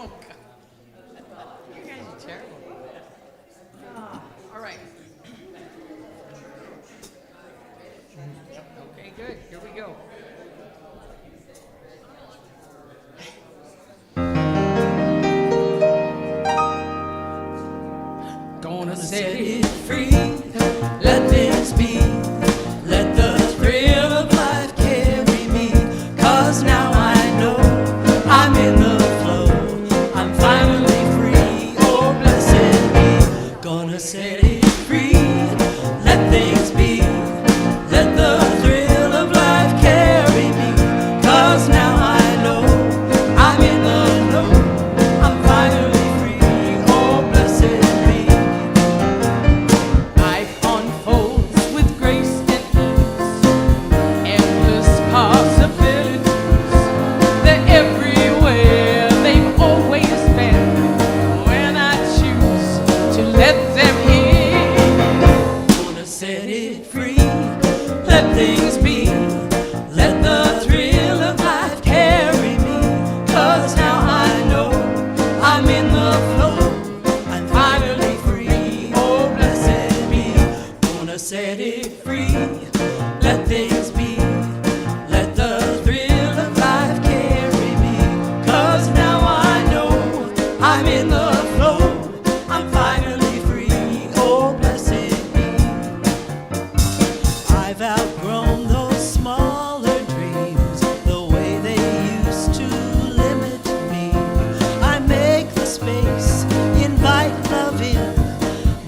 Oh, God. You guys are terrible. All right. Okay, good. Here we go. Gonna set it free, let things be, let the thrill of life carry me, 'cause now I know I'm in the flow, I'm finally free, oh blessed be. Gonna set it free, let things be, let the thrill of life carry me, 'cause now I know I'm in the flow, I'm finally free, oh blessed be. Life unfolds with grace and ease, endless possibilities. They're everywhere, they've always been, when I choose to let them in. Gonna set it free, let things be, let the thrill of life carry me, 'cause now I know I'm in the flow, I'm finally free, oh blessed be. Gonna set it free, let things be, let the thrill of life carry me, 'cause now I know I'm in the flow, I'm finally free, oh blessed be. I've outgrown those smaller dreams, the way they used to limit me. I make the space, invite love in,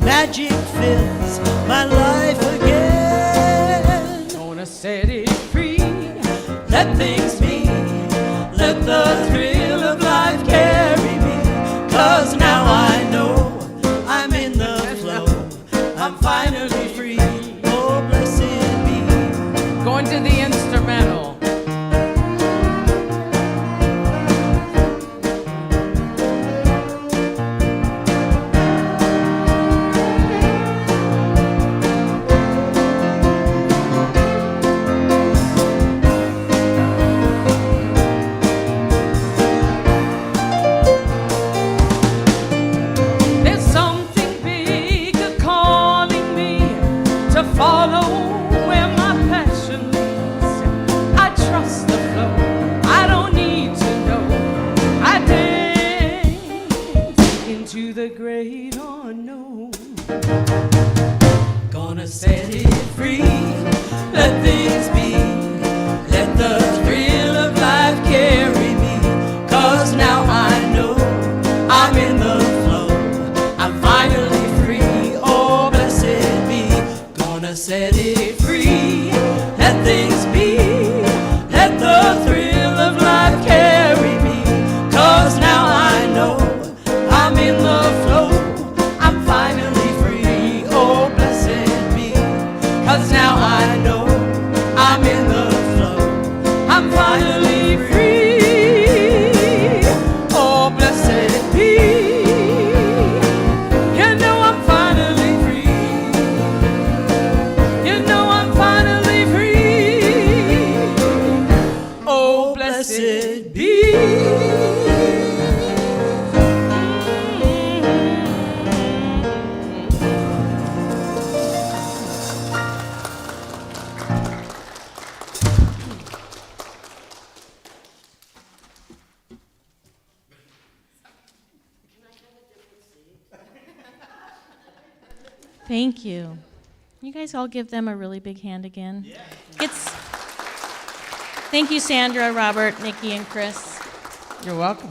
magic fills my life again. Gonna set it free, let things be, let the thrill of life carry me, 'cause now I know I'm in the flow, I'm finally free, oh blessed be. Going to the instrumental. There's something bigger calling me to follow where my passion leads. I trust the flow, I don't need to know. I dance into the great unknown. Gonna set it free, let things be, let the thrill of life carry me, 'cause now I know I'm in the flow, I'm finally free, oh blessed be. Gonna set it free, let things be, let the thrill of life carry me, 'cause now I know I'm in the flow, I'm finally free, oh blessed be. 'Cause now I know I'm in the flow, I'm finally free, oh blessed be. You know I'm finally free, you know I'm finally free, oh blessed be. Thank you. You guys all give them a really big hand again. Thank you, Sandra, Robert, Nikki, and Chris. You're welcome.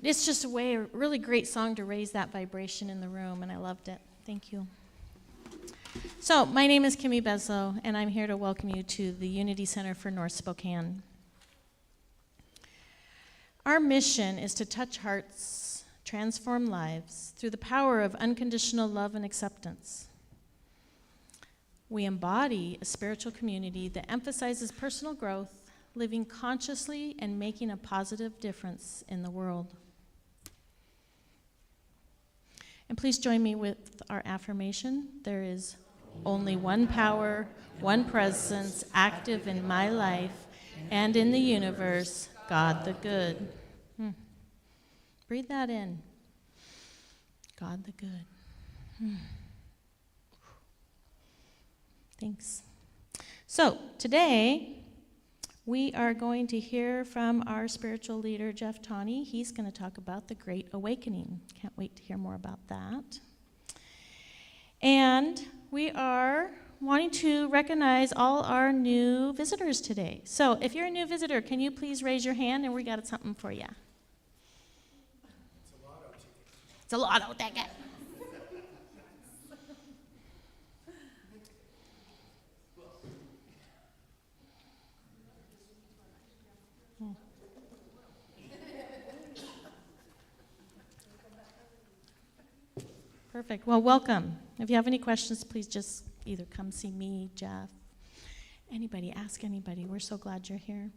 It's just a really great song to raise that vibration in the room, and I loved it. Thank you. So, my name is Kimmy Beslow, and I'm here to welcome you to the Unity Center for North Spokane. Our mission is to touch hearts, transform lives through the power of unconditional love and acceptance. We embody a spiritual community that emphasizes personal growth, living consciously, and making a positive difference in the world. And please join me with our affirmation. There is only one power, one presence active in my life and in the universe, God the Good. Breathe that in. God the good. Thanks. So today, we are going to hear from our spiritual leader, Jeff Tawney. He's going to talk about the Great Awakening. Can't wait to hear more about that. And we are wanting to recognize all our new visitors today. So if you're a new visitor, can you please raise your hand and we got something for you. It's a lotto ticket. Perfect. Well, welcome. If you have any questions, please just either come see me, Jeff, anybody, ask anybody. We're so glad you're here.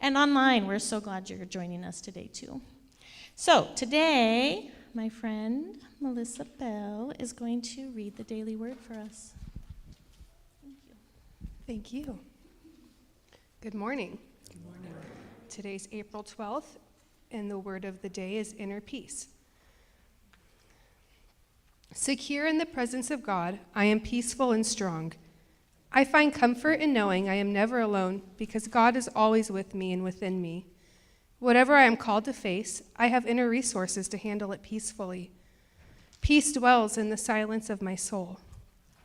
And online, we're so glad you're joining us today, too. So today, my friend Melissa Bell is going to read the daily word for us. Thank you. Thank you. Good morning. Good morning. Today's April 12th, and the word of the day is inner peace. Secure in the presence of God, I am peaceful and strong. I find comfort in knowing I am never alone because God is always with me and within me. Whatever I am called to face, I have inner resources to handle it peacefully. Peace dwells in the silence of my soul.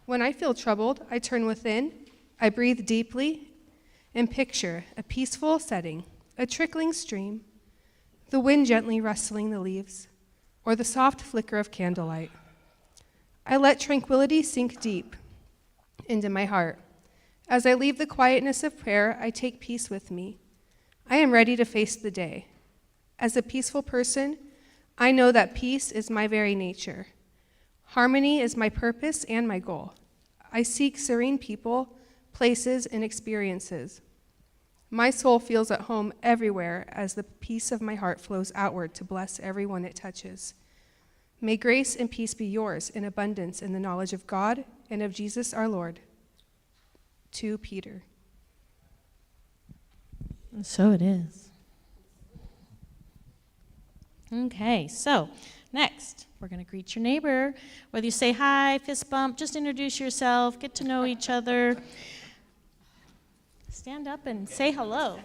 When I feel troubled, I turn within, I breathe deeply, and picture a peaceful setting, a trickling stream, the wind gently rustling the leaves, or the soft flicker of candlelight. I let tranquility sink deep into my heart. As I leave the quietness of prayer, I take peace with me. I am ready to face the day. As a peaceful person, I know that peace is my very nature. Harmony is my purpose and my goal. I seek serene people, places, and experiences. My soul feels at home everywhere as the peace of my heart flows outward to bless everyone it touches. May grace and peace be yours in abundance in the knowledge of God and of Jesus our Lord. To Peter. And so it is. Okay, so next, we're going to greet your neighbor. Whether you say hi, fist bump, just introduce yourself, get to know each other. Stand up and say hello.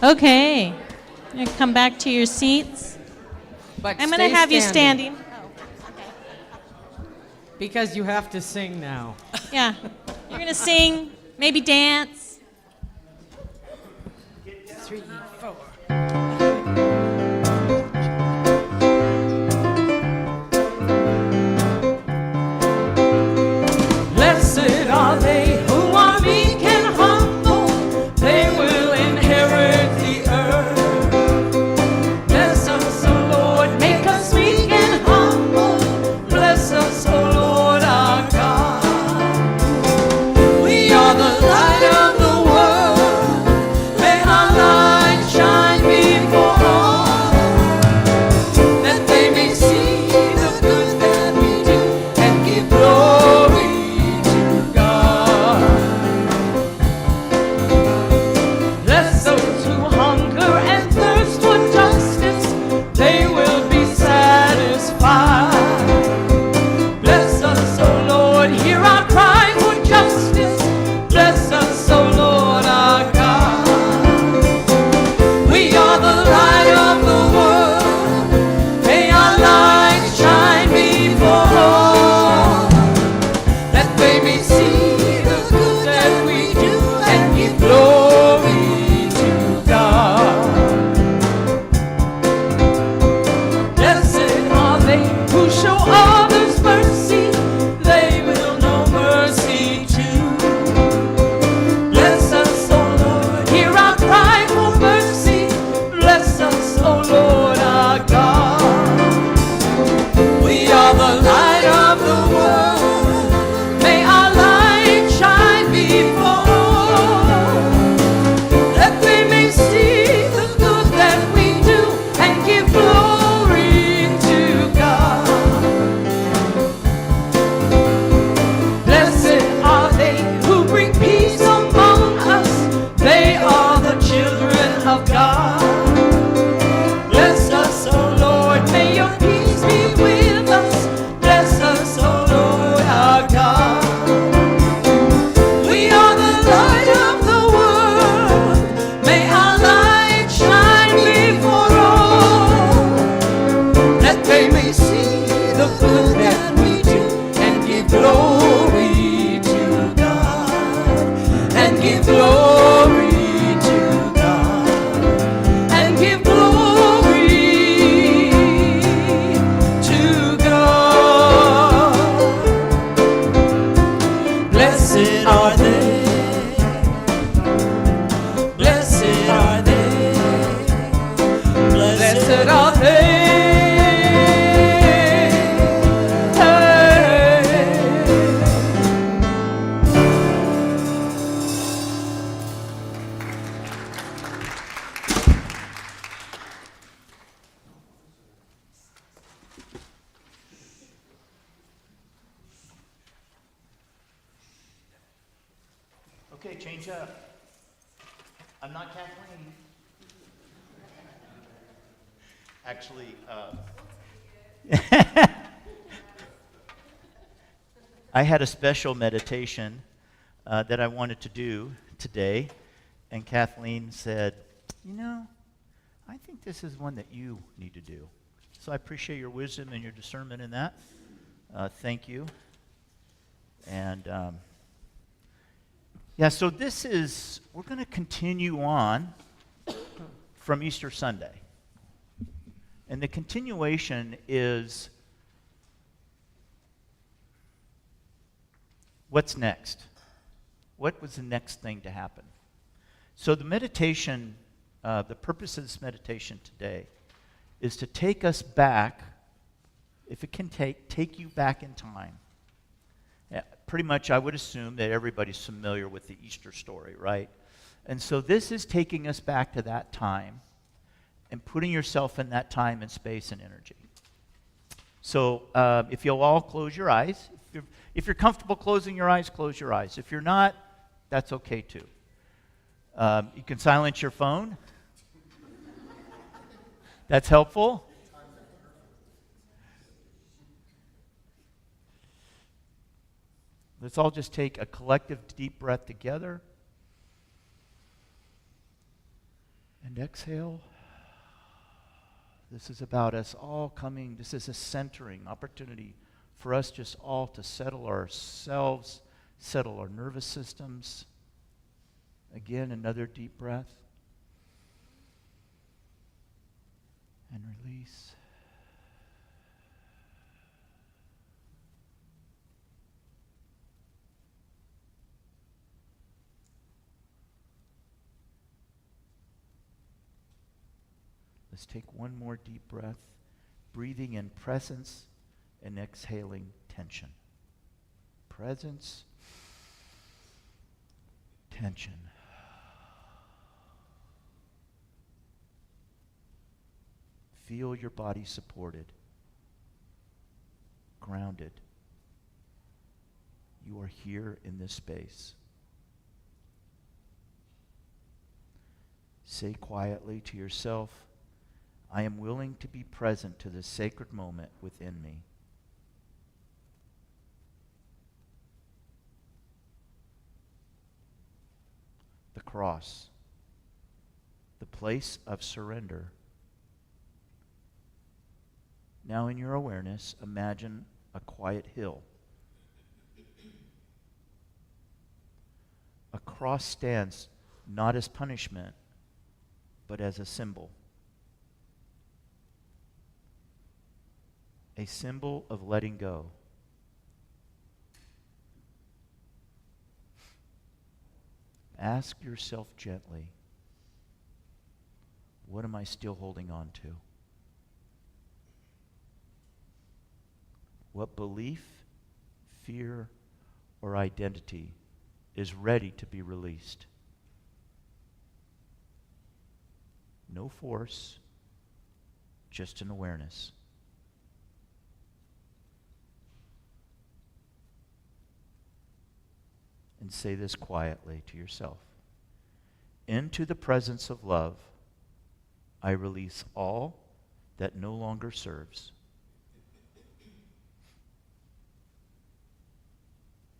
Okay. You come back to your seats. But I'm going to stay have you standing. because you have to sing now. Yeah. You're going to sing, maybe dance. 3, 4. Blessed are they who are meek and humble, they will inherit the earth. Bless us, O Lord, make us meek and humble. Bless us, O Lord our God. We are the light of the world. May our light shine before all, that they may see the good that we do and give glory to God. Bless those who hunger and thirst for justice, they will be satisfied. Bless us, O Lord, hear our cry for justice. Bless us, O Lord our God. We are the light of the world. May our light shine before all, that they may see the good that we do and give glory to God. Blessed are they who show others mercy, they will know mercy too. Bless us, O Lord, hear our cry for mercy. Bless us, O Lord our God. We are the light of the world. May our light shine before all, that they may see the good that we do and give glory to God. Blessed are they who bring peace among us, they are the children of God. Bless us, O Lord, may your peace be with us. Bless us, O Lord our God. We are the light of the world. May our light shine before all, that they may see the good that we do and give glory to God. And give glory to God. And give glory to God. Blessed are they. Blessed are they. Blessed are they. Okay, change up. I'm not Kathleen. Actually, I had a special meditation that I wanted to do today, and Kathleen said, you know, I think this is one that you need to do. So I appreciate your wisdom and your discernment in that. Thank you. And yeah, so we're going to continue on from Easter Sunday. And the continuation is what's next? What was the next thing to happen? So the meditation, the purpose of this meditation today is to take us back, if it can take you back in time. Pretty much I would assume that everybody's familiar with the Easter story, right? And so this is taking us back to that time and putting yourself in that time and space and energy. So if you'll all close your eyes. If you're comfortable closing your eyes, close your eyes. If you're not, that's okay too. You can silence your phone. That's helpful. Let's all just take a collective deep breath together. And exhale. This is about us all coming. This is a centering opportunity for us just all to settle ourselves, settle our nervous systems. Again, another deep breath. And release. Let's take one more deep breath, breathing in presence and exhaling tension. Presence, tension. Feel your body supported, grounded. You are here in this space. Say quietly to yourself, I am willing to be present to this sacred moment within me. The cross, the place of surrender. Now in your awareness, imagine a quiet hill. A cross stands not as punishment, but as a symbol. A symbol of letting go. Ask yourself gently, what am I still holding on to? What belief, fear, or identity is ready to be released? No force, just an awareness. And say this quietly to yourself. Into the presence of love, I release all that no longer serves.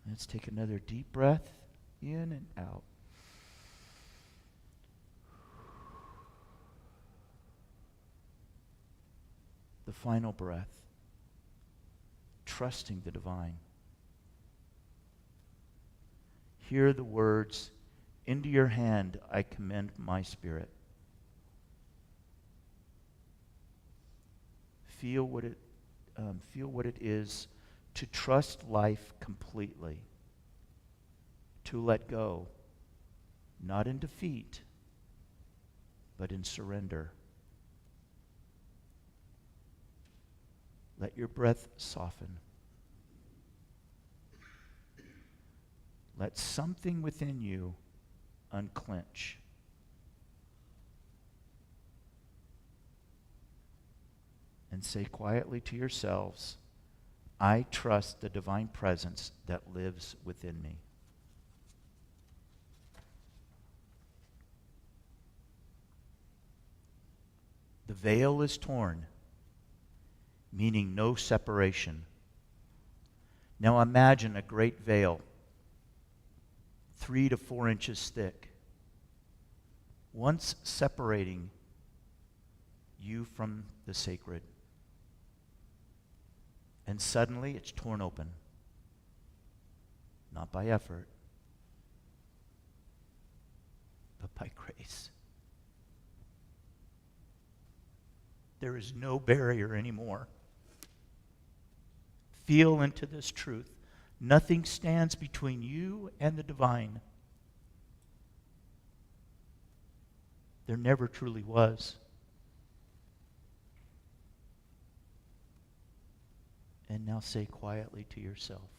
Let's take another deep breath in and out. The final breath, trusting the divine. Hear the words, into your hand I commend my spirit. Feel what it is to trust life completely, to let go, not in defeat, but in surrender. Let your breath soften. Let something within you unclench. And say quietly to yourselves, I trust the divine presence that lives within me. The veil is torn, meaning no separation. Now imagine a great veil, 3 to 4 inches thick, once separating you from the sacred. And suddenly it's torn open, not by effort, but by grace. There is no barrier anymore. Feel into this truth. Nothing stands between you and the divine. There never truly was. And now say quietly to yourself,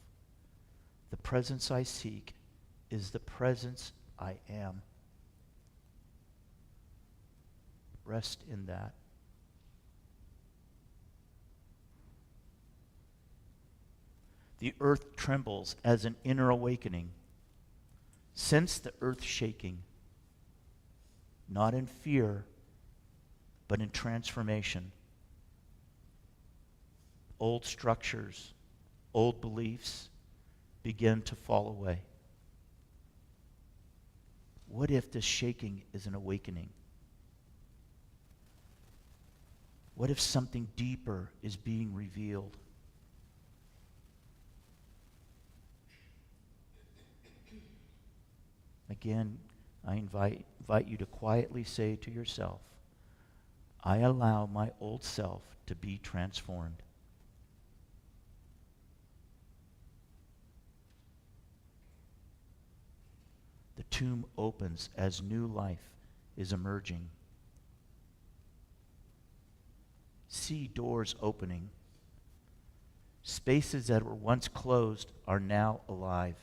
the presence I seek is the presence I am. Rest in that. The earth trembles as an inner awakening. Sense the earth shaking, not in fear, but in transformation. Old structures, old beliefs begin to fall away. What if this shaking is an awakening? What if something deeper is being revealed? Again, I invite you to quietly say to yourself, I allow my old self to be transformed. The tomb opens as new life is emerging. See doors opening. Spaces that were once closed are now alive.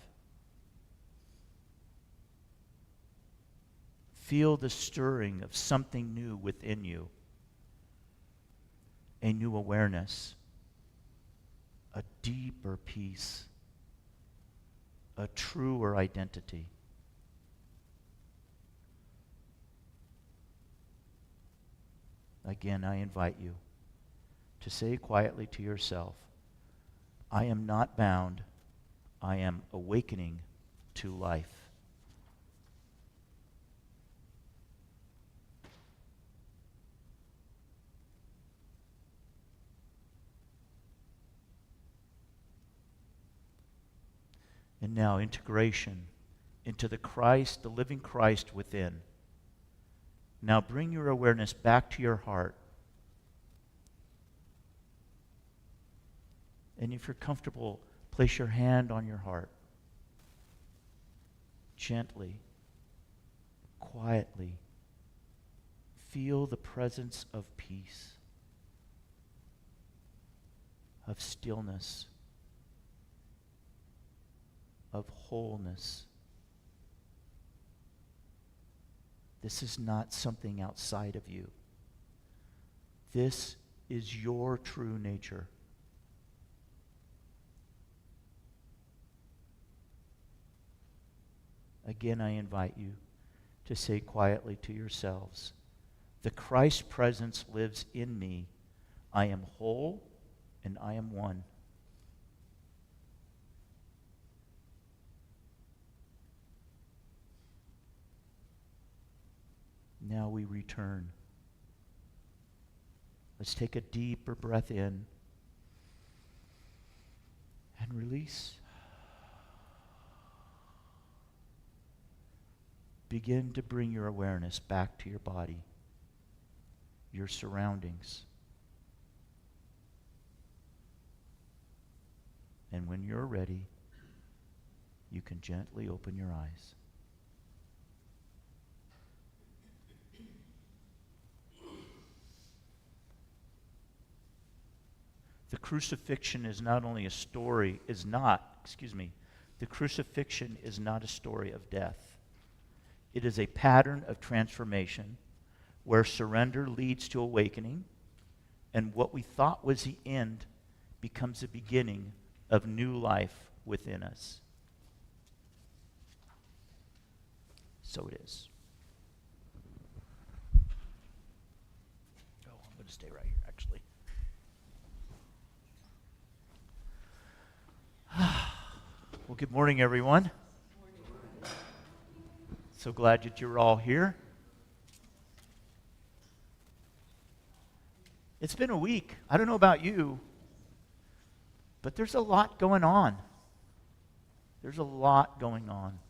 Feel the stirring of something new within you. A new awareness, a deeper peace, a truer identity. Again, I invite you to say quietly to yourself, I am not bound, I am awakening to life. And now integration into the Christ, the living Christ within. Now bring your awareness back to your heart. And if you're comfortable, place your hand on your heart. Gently, quietly, feel the presence of peace, of stillness, of wholeness. This is not something outside of you. This is your true nature. Again, I invite you to say quietly to yourselves, the Christ presence lives in me. I am whole and I am one. Now we return. Let's take a deeper breath in and release. Begin to bring your awareness back to your body, your surroundings. And when you're ready, you can gently open your eyes. The crucifixion is not only a story, the crucifixion is not a story of death. It is a pattern of transformation where surrender leads to awakening, and what we thought was the end becomes the beginning of new life within us. So it is. Oh, I'm going to stay right here, actually. Well, good morning, everyone. So glad that you're all here. It's been a week. I don't know about you, but there's a lot going on. There's a lot going on.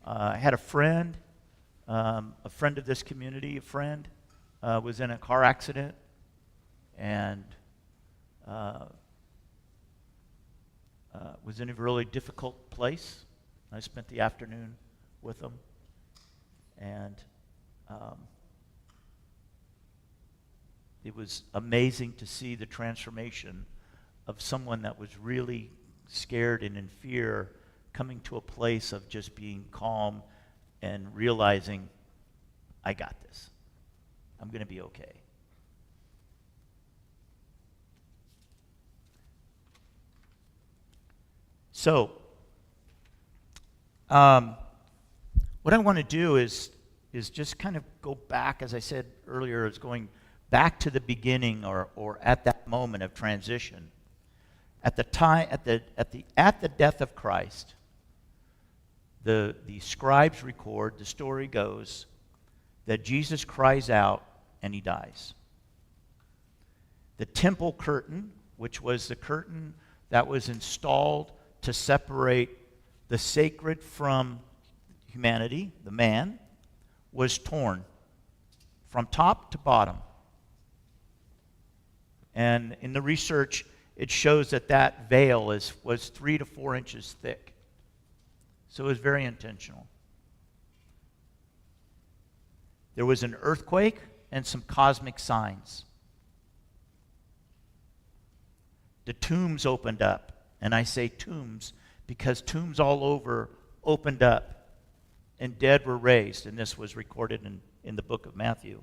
I had a friend of this community, was in a car accident and was in a really difficult place. I spent the afternoon with them, and it was amazing to see the transformation of someone that was really scared and in fear coming to a place of just being calm and realizing, I got this. I'm going to be okay. So, what I want to do is just kind of go back, as I said earlier, is going back to the beginning or at that moment of transition. At the death of Christ, the scribes record, the story goes, that Jesus cries out, and he dies. The temple curtain, which was the curtain that was installed to separate the sacred from humanity, the man, was torn from top to bottom. And in the research, it shows that that veil was 3 to 4 inches thick. So it was very intentional. There was an earthquake and some cosmic signs. The tombs opened up. And I say tombs because tombs all over opened up and dead were raised. And this was recorded in the book of Matthew.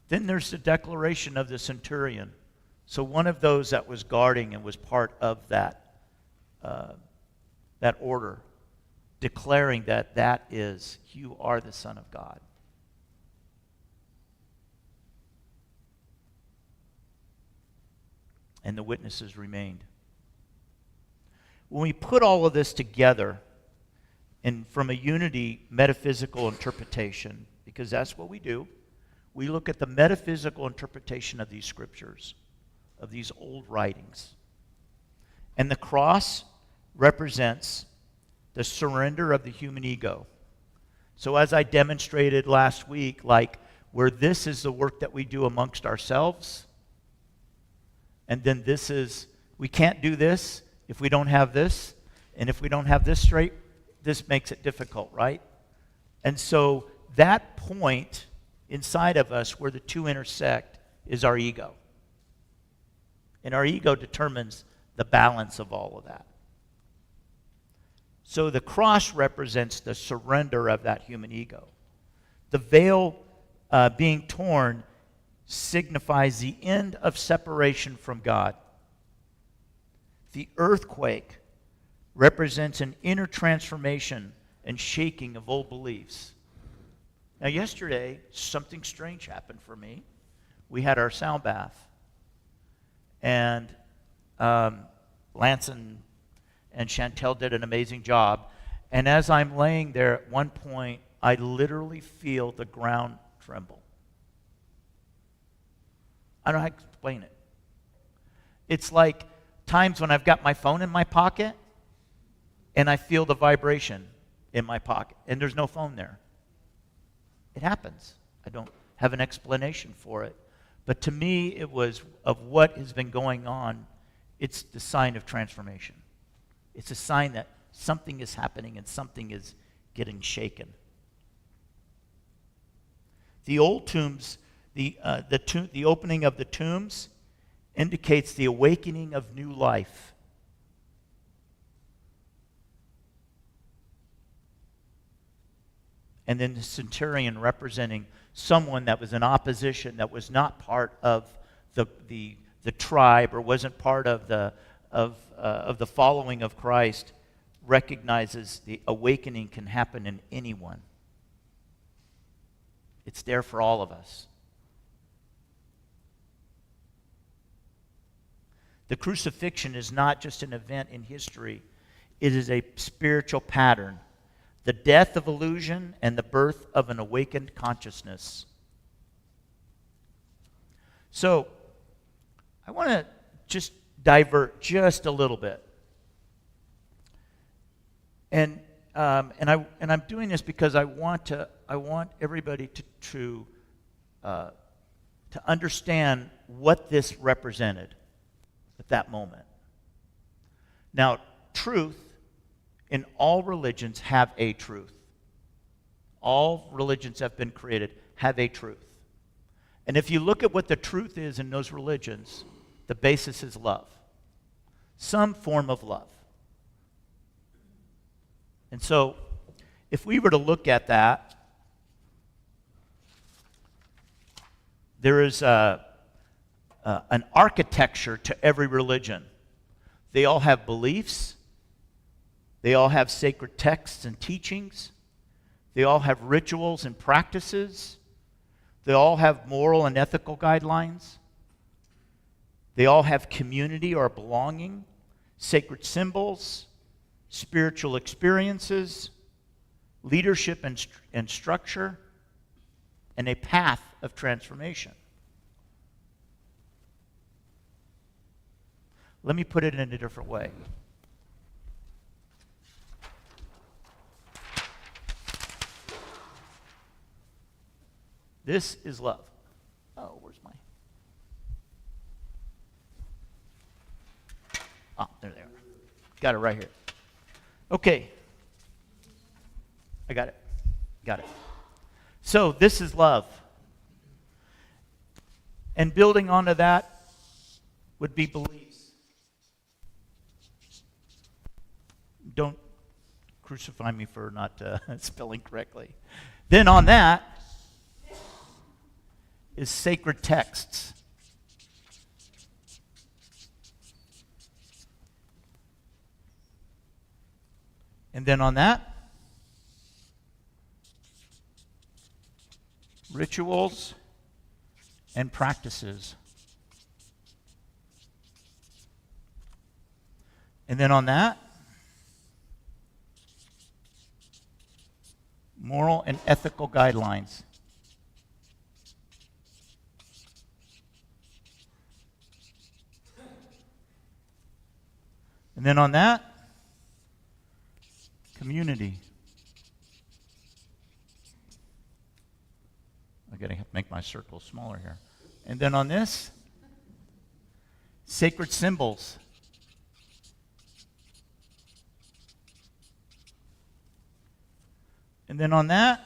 Then there's the declaration of the centurion. So one of those that was guarding and was part of that order, declaring that is, you are the Son of God. And the witnesses remained. When we put all of this together, and from a unity metaphysical interpretation, because that's what we do, we look at the metaphysical interpretation of these scriptures, of these old writings. And the cross represents the surrender of the human ego. So as I demonstrated last week, like where this is the work that we do amongst ourselves, and then this is, we can't do this if we don't have this, and if we don't have this straight, this makes it difficult, right? And so that point inside of us where the two intersect is our ego. And our ego determines the balance of all of that. So the cross represents the surrender of that human ego. The veil being torn signifies the end of separation from God. The earthquake represents an inner transformation and shaking of old beliefs. Now yesterday, something strange happened for me. We had our sound bath. And Lance and Chantel did an amazing job. And as I'm laying there, at one point, I literally feel the ground tremble. I don't know how to explain it. It's like times when I've got my phone in my pocket, and I feel the vibration in my pocket, and there's no phone there. It happens. I don't have an explanation for it. But to me, it was of what has been going on, it's the sign of transformation. It's a sign that something is happening and something is getting shaken. The old tombs, the opening of the tombs indicates the awakening of new life. And then the centurion representing someone that was in opposition, that was not part of the tribe or wasn't part of the following of Christ, recognizes the awakening can happen in anyone. It's there for all of us. The crucifixion is not just an event in history. It is a spiritual pattern. The death of illusion and the birth of an awakened consciousness. So, I want to just divert just a little bit. And I'm doing this because I want everybody to understand what this represented at that moment. Now, truth in all religions have a truth. All religions have been created have a truth. And if you look at what the truth is in those religions, the basis is love. Some form of love. And so, if we were to look at that, there is an architecture to every religion. They all have beliefs. They all have sacred texts and teachings. They all have rituals and practices. They all have moral and ethical guidelines. They all have community or belonging, sacred symbols, spiritual experiences, leadership and structure. and a path of transformation. Let me put it in a different way. This is love. Oh, where's my... Ah, there they are. Got it right here. Okay. I got it. Got it. So this is love. And building onto that would be beliefs. Don't crucify me for not spelling correctly. Then on that is sacred texts. And then on that, rituals and practices. And then on that, moral and ethical guidelines. And then on that, community. I gotta make my circle smaller here. And then on this, sacred symbols. And then on that,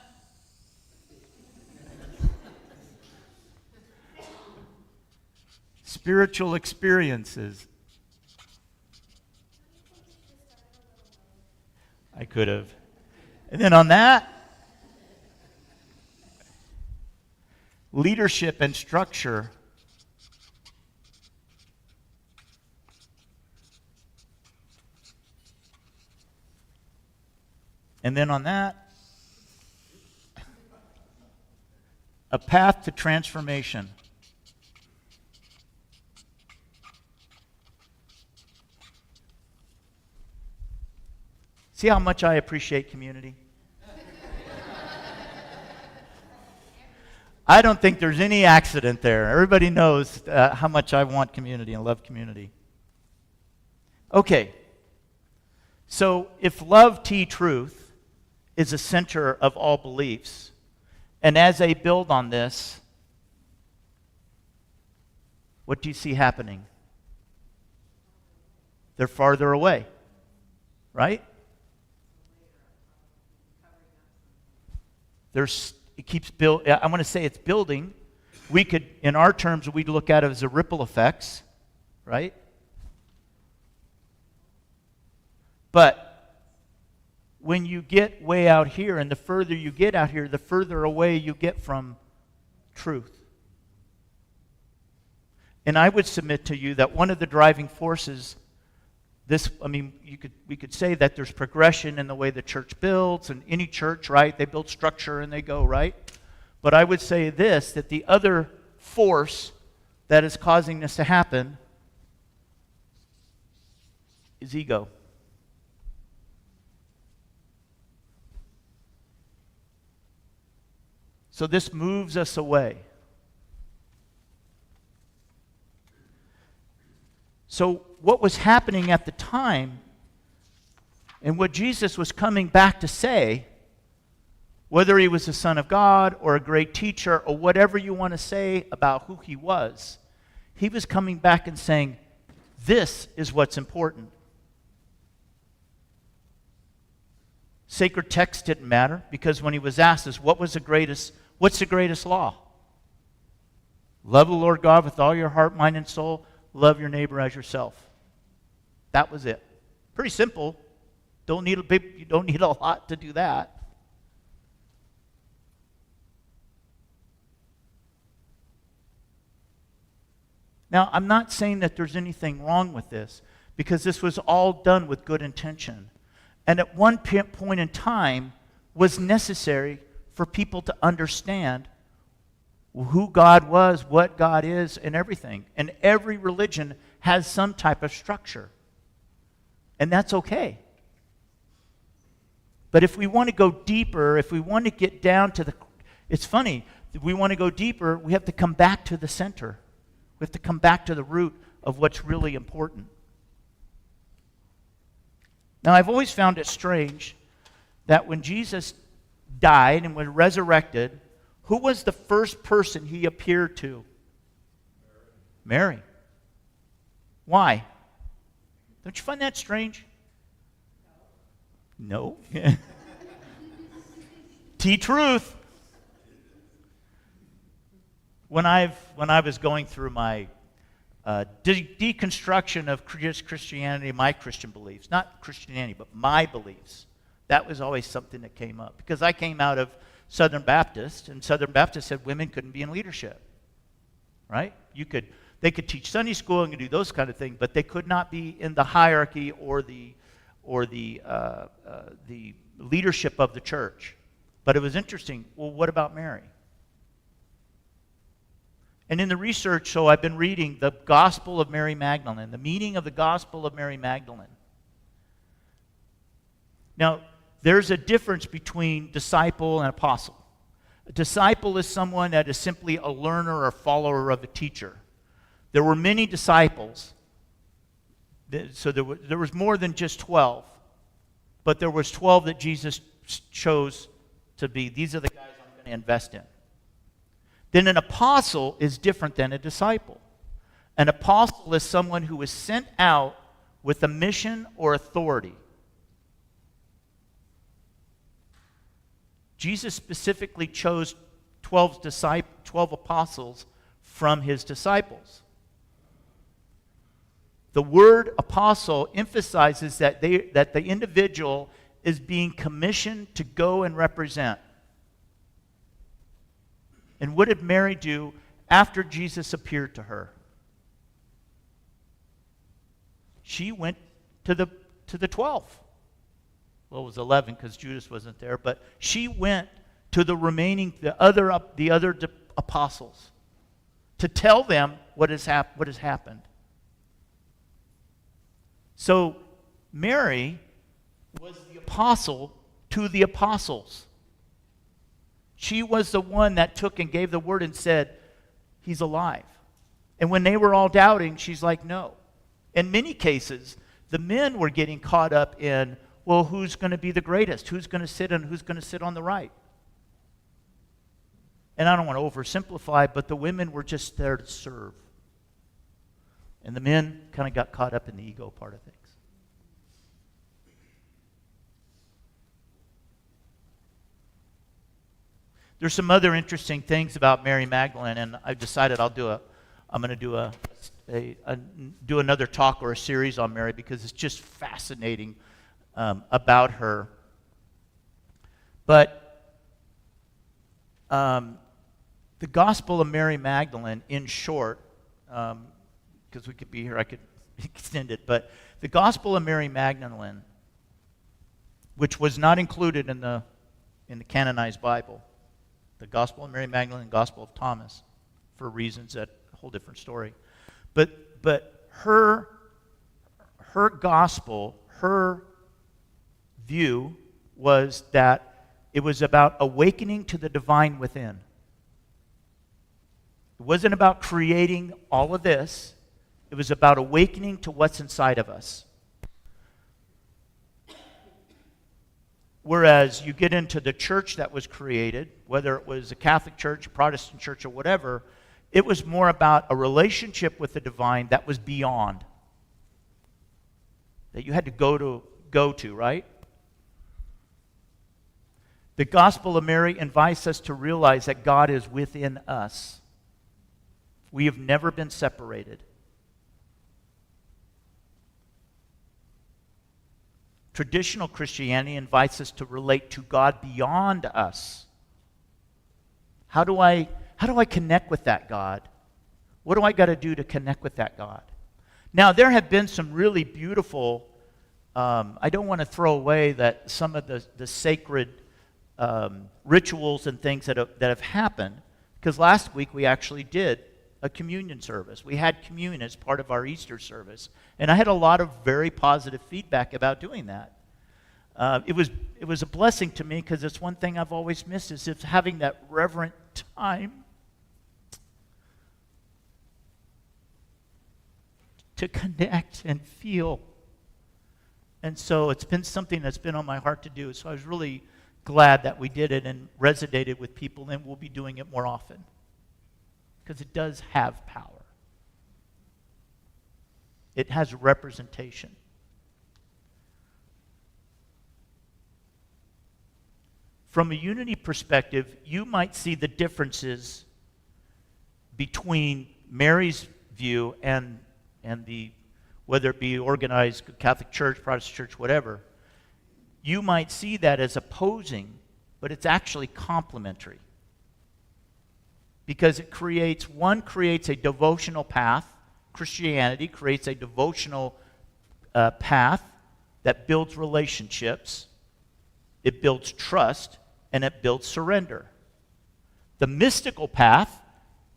spiritual experiences. I could have. And then on that, leadership and structure. And then on that, a path to transformation. See how much I appreciate community? I don't think there's any accident there. Everybody knows how much I want community and love community. Okay. So if love, truth is the center of all beliefs, and as they build on this, what do you see happening? They're farther away, right? It keeps building. I want to say it's building. We could, in our terms, we'd look at it as a ripple effects, right? But when you get way out here, and the further you get out here, the further away you get from truth. And I would submit to you that one of the driving forces, we could say that there's progression in the way the church builds, and any church, right? They build structure and they go, right? But I would say this, that the other force that is causing this to happen is ego. So this moves us away. So what was happening at the time, and what Jesus was coming back to say, whether he was the Son of God or a great teacher or whatever you want to say about who he was coming back and saying, this is what's important. Sacred text didn't matter, because when he was asked this, what's the greatest law? Love the Lord God with all your heart, mind, and soul. Love your neighbor as yourself. That was it. Pretty simple. You don't need a lot to do that. Now, I'm not saying that there's anything wrong with this, because this was all done with good intention. And at one point in time was necessary for people to understand who God was, what God is, and everything. And every religion has some type of structure. And that's okay. But if we want to go deeper, if we want to get down to it's funny, if we want to go deeper, we have to come back to the center. We have to come back to the root of what's really important. Now, I've always found it strange that when Jesus died and was resurrected, who was the first person he appeared to? Mary. Why? Don't you find that strange? No. T-truth. When I was going through my deconstruction of Christianity, my Christian beliefs, not Christianity, but my beliefs, that was always something that came up. Because I came out of Southern Baptist, and Southern Baptist said women couldn't be in leadership. Right? They could teach Sunday school and do those kind of things, but they could not be in the hierarchy or the leadership of the church. But it was interesting. Well, what about Mary? And in the research, so I've been reading the Gospel of Mary Magdalene, the meaning of the Gospel of Mary Magdalene. Now, there's a difference between disciple and apostle. A disciple is someone that is simply a learner or follower of a teacher. There were many disciples, so there was more than just 12, but there was 12 that Jesus chose to be. These are the guys I'm going to invest in. Then an apostle is different than a disciple. An apostle is someone who is sent out with a mission or authority. Jesus specifically chose 12 apostles from his disciples. The word apostle emphasizes that the individual is being commissioned to go and represent. And what did Mary do after Jesus appeared to her? She went to the 12. Well, it was 11 because Judas wasn't there, but she went to the other apostles to tell them what has happened. So Mary was the apostle to the apostles. She was the one that took and gave the word and said, he's alive. And when they were all doubting, she's like, no. In many cases, the men were getting caught up in, well, who's going to be the greatest? Who's going to sit and who's going to sit on the right? And I don't want to oversimplify, but the women were just there to serve. And the men kind of got caught up in the ego part of things. There's some other interesting things about Mary Magdalene, and I've decided I'm going to do another talk or a series on Mary because it's just fascinating about her. But the Gospel of Mary Magdalene, in short, because we could be here, I could extend it, but the Gospel of Mary Magdalene, which was not included in the canonized Bible, the Gospel of Mary Magdalene and Gospel of Thomas, for reasons that a whole different story. But her gospel, her view was that it was about awakening to the divine within. It wasn't about creating all of this. It was about awakening to what's inside of us. Whereas you get into the church that was created, whether it was a Catholic church, a Protestant church, or whatever, it was more about a relationship with the divine that was beyond. That you had to go to, right? The Gospel of Mary invites us to realize that God is within us. We have never been separated. Traditional Christianity invites us to relate to God beyond us. How do I connect with that God? What do I got to do to connect with that God? Now, there have been some really beautiful, I don't want to throw away that some of the sacred rituals and things that have happened, because last week we actually did a communion service. We had communion as part of our Easter service, and I had a lot of very positive feedback about doing that. It was a blessing to me because it's one thing I've always missed is having that reverent time to connect and feel. And so it's been something that's been on my heart to do. So I was really glad that we did it and resonated with people, and we'll be doing it more often because it does have power. It has representation. From a unity perspective, you might see the differences between Mary's view and the, whether it be organized Catholic Church, Protestant Church, whatever. You might see that as opposing, but it's actually complementary. Because it creates a devotional path. Christianity creates a devotional path that builds relationships, it builds trust, and it builds surrender. The mystical path,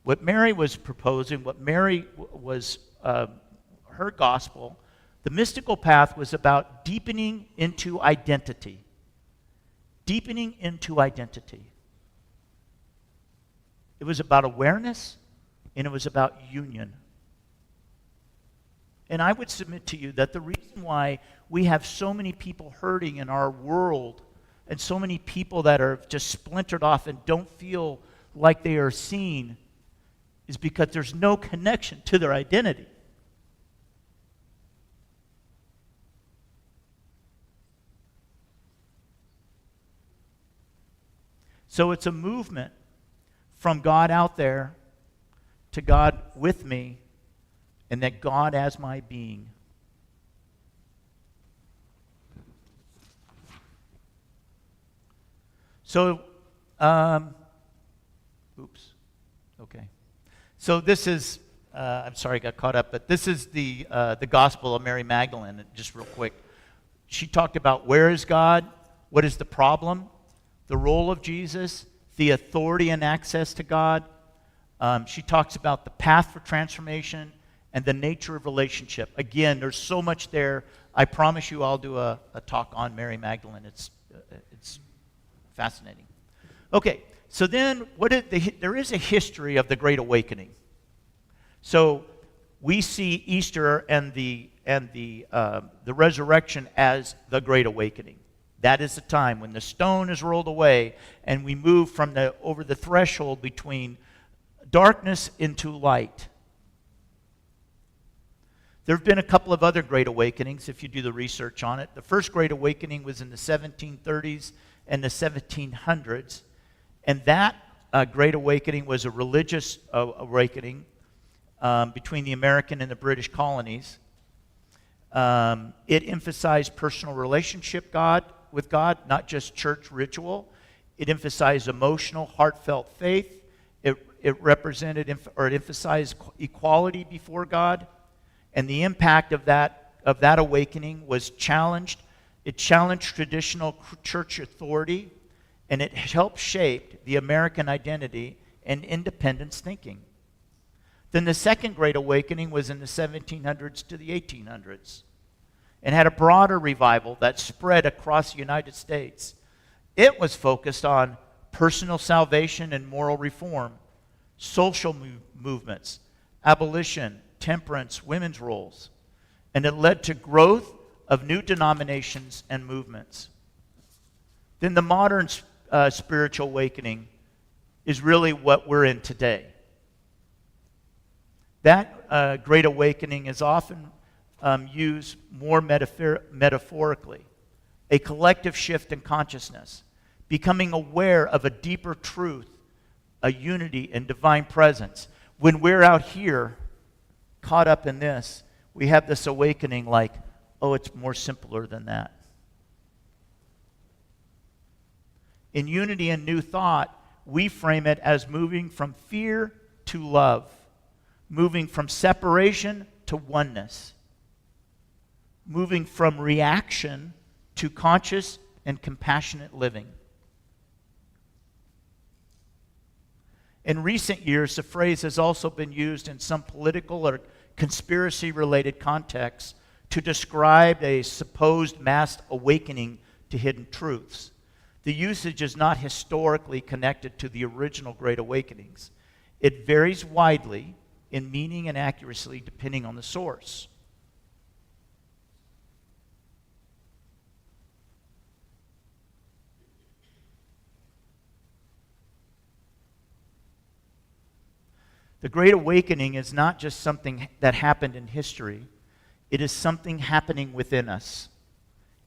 what Mary was proposing, what Mary was, her gospel, the mystical path was about deepening into identity. Deepening into identity. It was about awareness, and it was about union. And I would submit to you that the reason why we have so many people hurting in our world and so many people that are just splintered off and don't feel like they are seen is because there's no connection to their identity. So it's a movement from God out there to God with me, and that God as my being. So, okay. So this is, I'm sorry I got caught up, but this is the Gospel of Mary Magdalene, just real quick. She talked about where is God, what is the problem, the role of Jesus, the authority and access to God. She talks about the path for transformation and the nature of relationship. Again, there's so much there. I promise you I'll do a talk on Mary Magdalene. It's fascinating. Okay, so then there is a history of the Great Awakening. So we see Easter and the resurrection as the Great Awakening. That is the time when the stone is rolled away and we move from over the threshold between darkness into light. There have been a couple of other Great Awakenings, if you do the research on it. The first Great Awakening was in the 1730s and the 1700s. And that Great Awakening was a religious awakening between the American and the British colonies. It emphasized personal relationship with God, not just church ritual. It emphasized emotional, heartfelt faith. It represented or it emphasized equality before God. And the impact of that awakening was challenged. It challenged traditional church authority, and it helped shape the American identity and independence thinking. Then the second Great Awakening was in the 1700s to the 1800s and had a broader revival that spread across the United States. It was focused on personal salvation and moral reform, social movements, abolition, temperance, women's roles, and it led to growth of new denominations and movements. Then the modern spiritual awakening is really what we're in today. That Great Awakening is often used more metaphorically, a collective shift in consciousness, becoming aware of a deeper truth, a unity and divine presence. When we're out here, caught up in this, we have this awakening like, oh, it's more simpler than that. In Unity and New Thought, we frame it as moving from fear to love, moving from separation to oneness, moving from reaction to conscious and compassionate living. In recent years, the phrase has also been used in some political or conspiracy-related contexts to describe a supposed mass awakening to hidden truths. The usage is not historically connected to the original Great Awakenings. It varies widely in meaning and accuracy depending on the source. The Great Awakening is not just something that happened in history. It is something happening within us.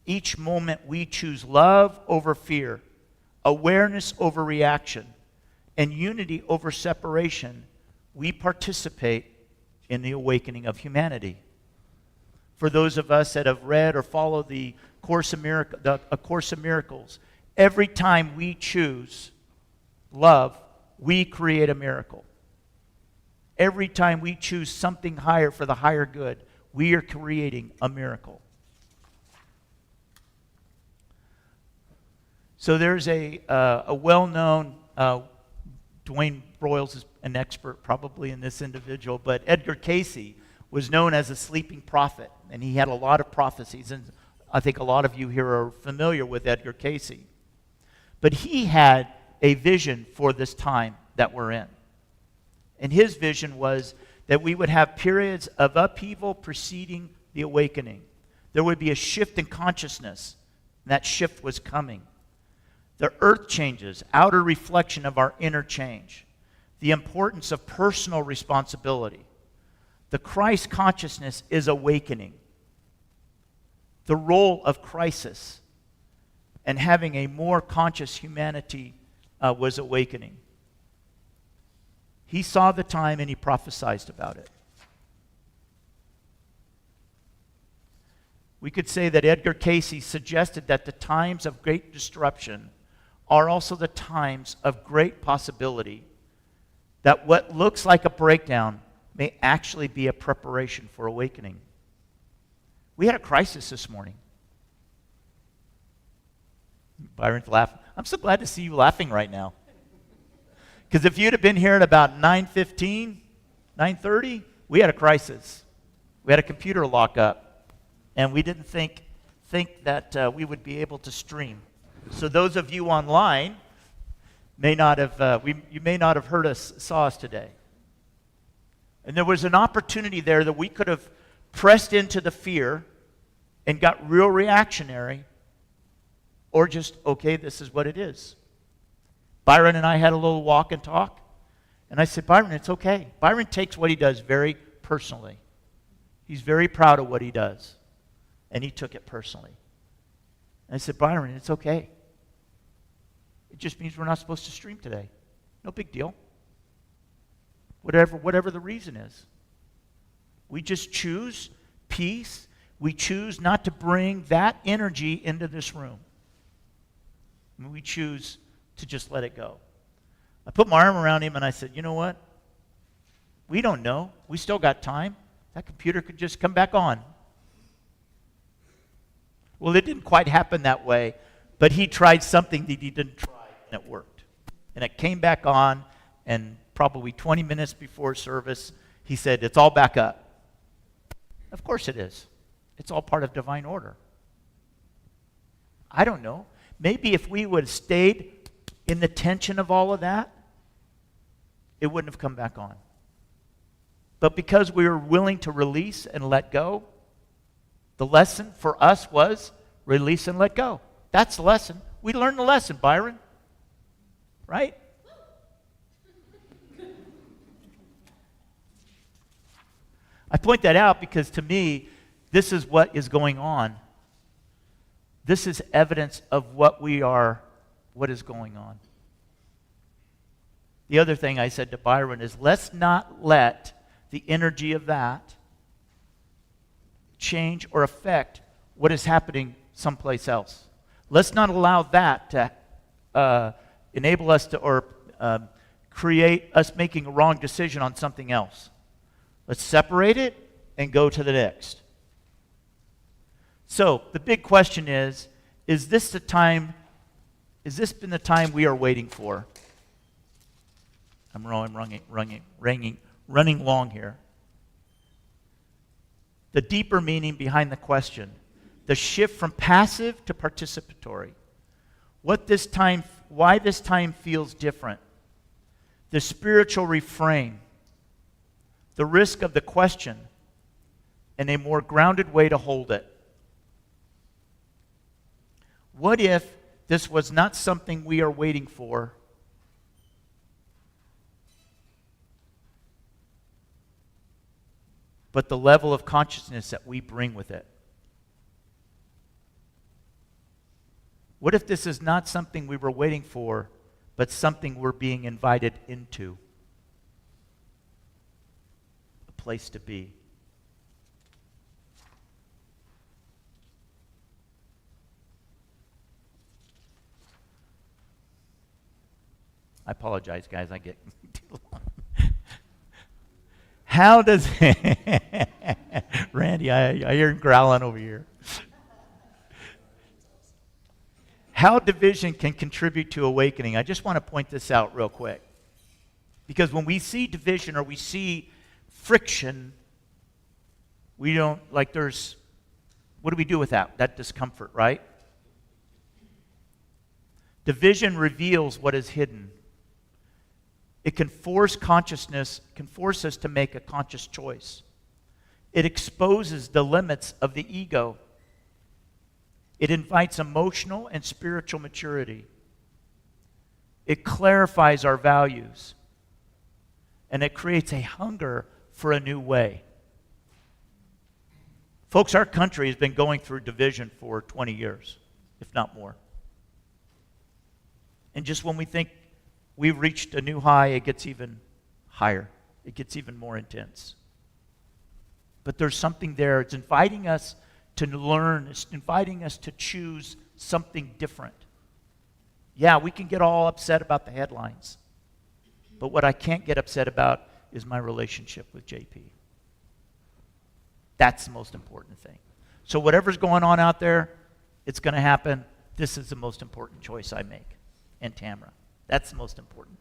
Each moment we choose love over fear, awareness over reaction, and unity over separation, we participate in the awakening of humanity. For those of us that have read or followed the Course of Miracles, every time we choose love, we create a miracle. Every time we choose something higher for the higher good, we are creating a miracle. So there's a well-known, Dwayne Broyles is an expert probably in this individual, but Edgar Cayce was known as a sleeping prophet, and he had a lot of prophecies, and I think a lot of you here are familiar with Edgar Cayce. But he had a vision for this time that we're in. And his vision was that we would have periods of upheaval preceding the awakening. There would be a shift in consciousness, and that shift was coming. The earth changes, outer reflection of our inner change. The importance of personal responsibility. The Christ consciousness is awakening. The role of crisis and having a more conscious humanity was awakening. He saw the time and he prophesied about it. We could say that Edgar Cayce suggested that the times of great disruption are also the times of great possibility, that what looks like a breakdown may actually be a preparation for awakening. We had a crisis this morning. Byron's laughing. I'm so glad to see you laughing right now. Because if you'd have been here at about 9:15, 9:30, we had a crisis. We had a computer lock up, and we didn't think that we would be able to stream. So those of you online may not have you may not have saw us today. And there was an opportunity there that we could have pressed into the fear and got real reactionary, or just, okay, this is what it is. Byron and I had a little walk and talk, and I said, Byron, it's okay. Byron takes what he does very personally. He's very proud of what he does, and he took it personally. And I said, Byron, it's okay. It just means we're not supposed to stream today. No big deal. Whatever the reason is. We just choose peace. We choose not to bring that energy into this room. We choose to just let it go. I put my arm around him and I said, you know what? We don't know. We still got time. That computer could just come back on. Well, it didn't quite happen that way, but he tried something that he didn't try, and it worked. And it came back on, and probably 20 minutes before service, he said, it's all back up. Of course it is. It's all part of divine order. I don't know. Maybe if we would have stayed in the tension of all of that, it wouldn't have come back on. But because we were willing to release and let go, the lesson for us was release and let go. That's the lesson. We learned the lesson, Byron. Right? I point that out because to me, this is what is going on. This is evidence of what is going on. The other thing I said to Byron is, let's not let the energy of that change or affect what is happening someplace else. Let's not allow that to enable us to, or create us making a wrong decision on something else. Let's separate it and go to the next. So the big question is this the time? Has this been the time we are waiting for? I'm running long here. The deeper meaning behind the question, the shift from passive to participatory. why this time feels different, the spiritual refrain, the risk of the question, and a more grounded way to hold it. What if this was not something we are waiting for, but the level of consciousness that we bring with it? What if this is not something we were waiting for, but something we're being invited into? A place to be. I apologize, guys. I get too long. How does Randy? I hear him growling over here. How division can contribute to awakening. I just want to point this out real quick. Because when we see division or we see friction, we don't, what do we do with that? That discomfort, right? Division reveals what is hidden. It can force us to make a conscious choice. It exposes the limits of the ego. It invites emotional and spiritual maturity. It clarifies our values. And it creates a hunger for a new way. Folks, our country has been going through division for 20 years, if not more. And just when we think we've reached a new high, it gets even higher. It gets even more intense. But there's something there. It's inviting us to learn. It's inviting us to choose something different. Yeah, we can get all upset about the headlines. But what I can't get upset about is my relationship with JP. That's the most important thing. So whatever's going on out there, it's going to happen. This is the most important choice I make. And Tamara. That's the most important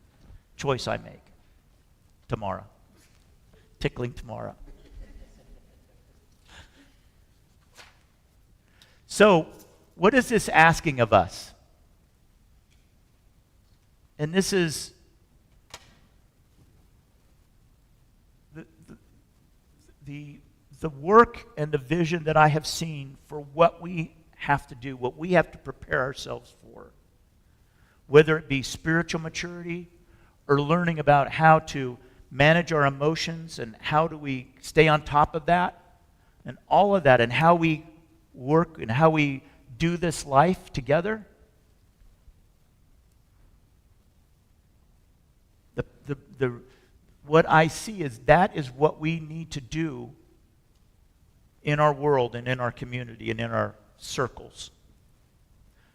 choice I make. Tomorrow. Tickling tomorrow. So, what is this asking of us? And this is the work and the vision that I have seen for what we have to do, what we have to prepare ourselves for. Whether it be spiritual maturity or learning about how to manage our emotions and how do we stay on top of that and all of that and how we work and how we do this life together. What I see is that is what we need to do in our world and in our community and in our circles.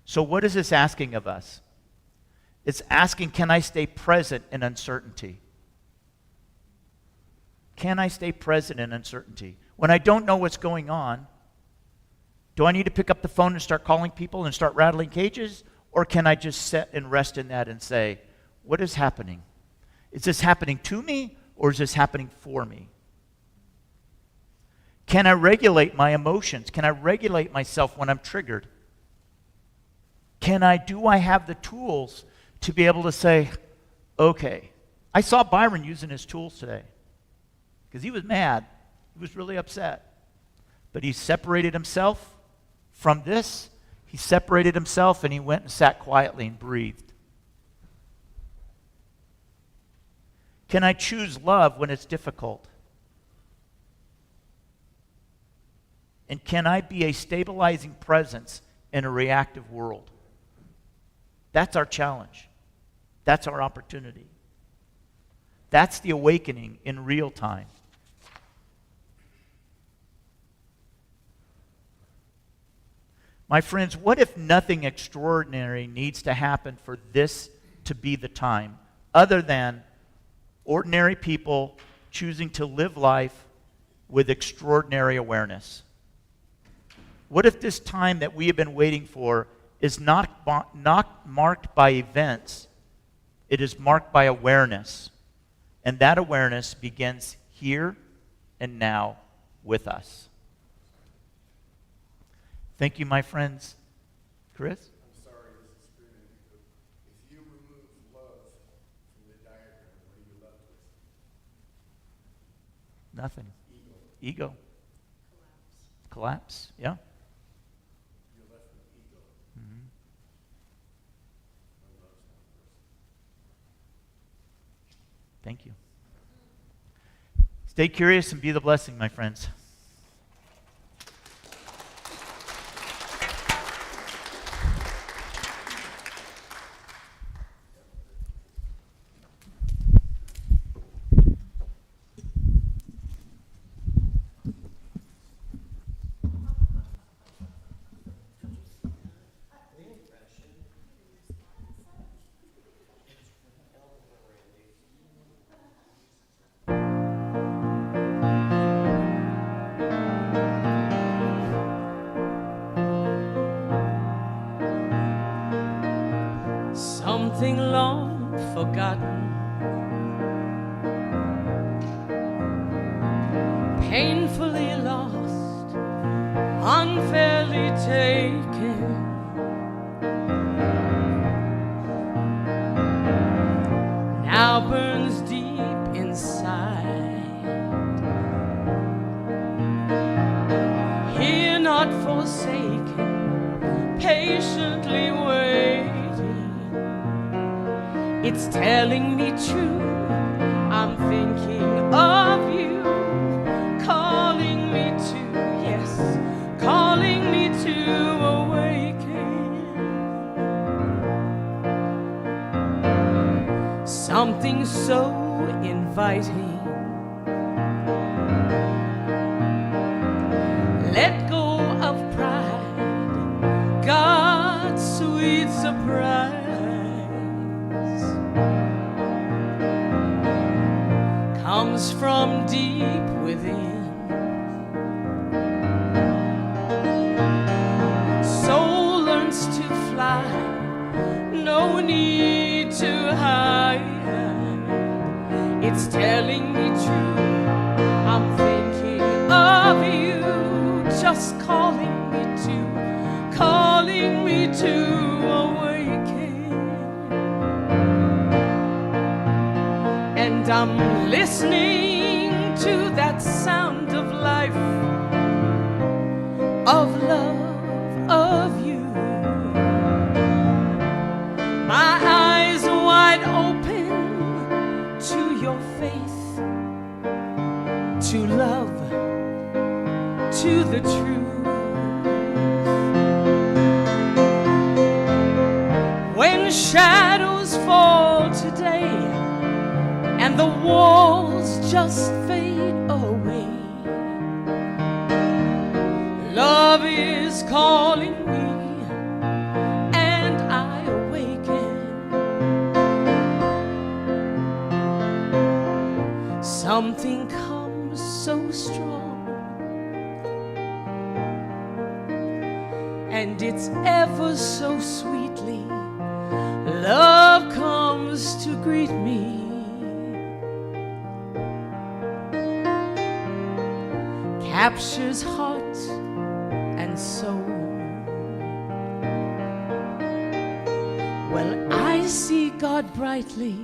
So what is this asking of us? It's asking, can I stay present in uncertainty? Can I stay present in uncertainty? When I don't know what's going on, do I need to pick up the phone and start calling people and start rattling cages? Or can I just sit and rest in that and say, what is happening? Is this happening to me or is this happening for me? Can I regulate my emotions? Can I regulate myself when I'm triggered? Do I have the tools to be able to say, okay. I saw Byron using his tools today because he was mad. He was really upset. But he separated himself from this. He separated himself and he went and sat quietly and breathed. Can I choose love when it's difficult? And can I be a stabilizing presence in a reactive world? That's our challenge. That's our opportunity. That's the awakening in real time. My friends, what if nothing extraordinary needs to happen for this to be the time, other than ordinary people choosing to live life with extraordinary awareness? What if this time that we have been waiting for is not marked by events, it is marked by awareness, and that awareness begins here and now with us? Thank you, my friends. Chris? I'm sorry, this is screaming Nothing. Ego. Collapse. Yeah. Mhm. Thank you. Stay curious and be the blessing, my friends. Something long forgotten, painfully lost, unfairly taken. Now burns deep inside. Here not forsaken, patiently waiting. It's telling me true, I'm thinking of you, calling me to, yes, calling me to awaken. Something so inviting. Let go of pride, God's sweet surprise. Comes from deep within. Soul learns to fly, no need to hide. It's telling me true, I'm thinking of you, just calling me to awaken. And I'm listening to that sound of life, of love, of you. My eyes wide open to your faith, to love, to the truth. When shadows fall today and the walls just fade away, love is calling me and I awaken. Something comes so strong, and it's ever so sweetly. Love comes to greet me. Captures heart and soul. Well, I see God brightly,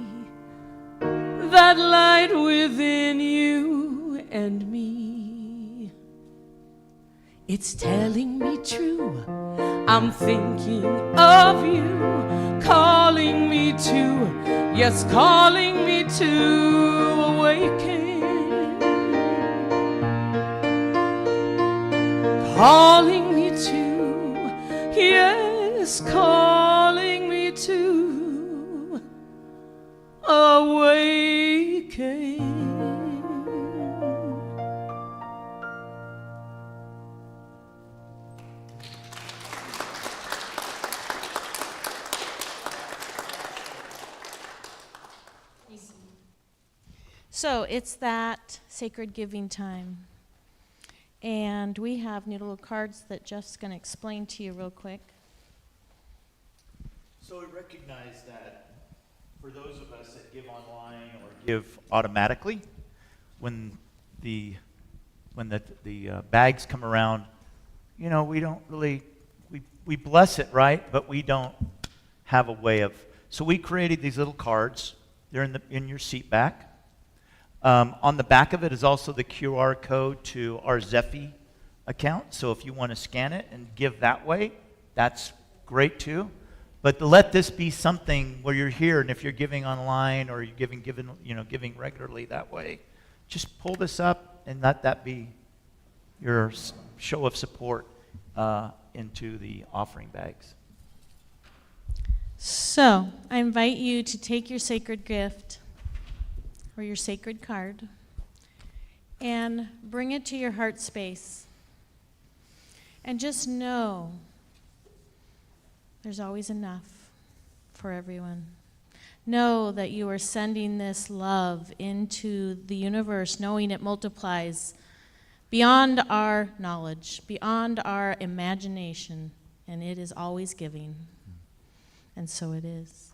that light within you and me. It's telling me true, I'm thinking of you, calling me to, yes, calling me to awaken. Calling me to, yes, calling me to awaken. So it's that sacred giving time. And we have new little cards that Jeff's going to explain to you real quick. So we recognize that for those of us that give online or give automatically, when the bags come around, you know, we don't really, we bless it, right? But we don't have a way of, so we created these little cards. They're in your seat back. On the back of it is also the QR code to our Zephy account. So if you want to scan it and give that way, that's great too. But let this be something where you're here, and if you're giving online or you're giving regularly that way, just pull this up and let that be your show of support into the offering bags. So, I invite you to take your sacred gift or your sacred card and bring it to your heart space. And just know there's always enough for everyone. Know that you are sending this love into the universe, knowing it multiplies beyond our knowledge, beyond our imagination, and it is always giving. And so it is.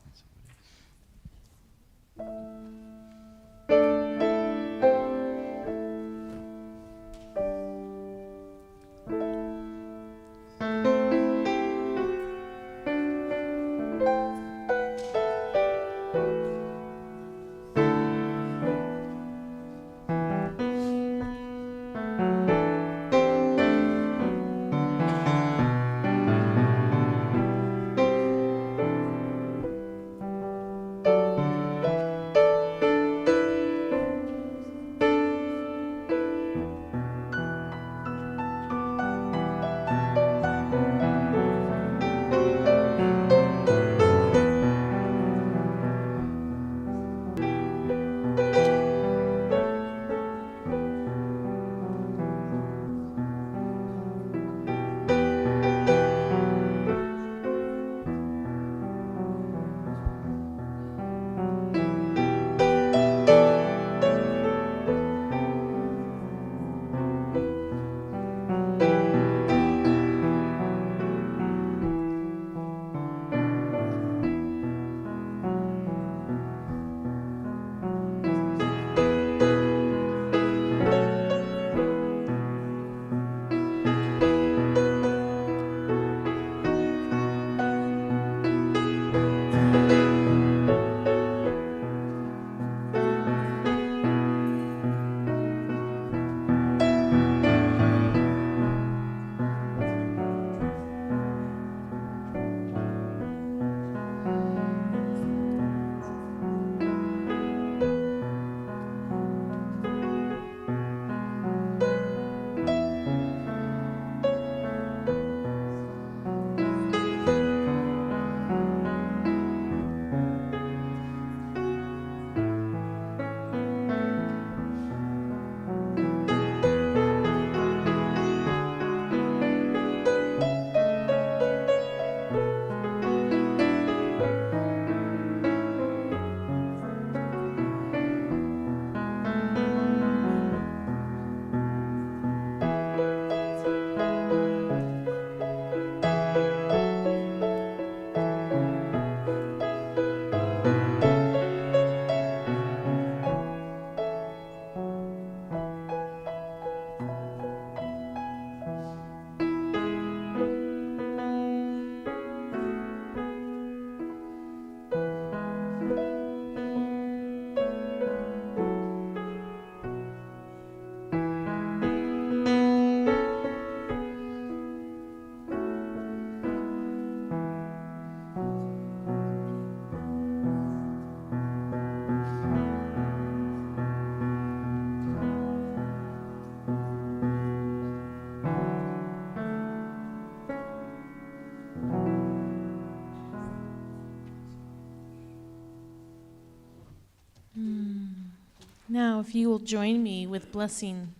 Now, if you will join me with blessing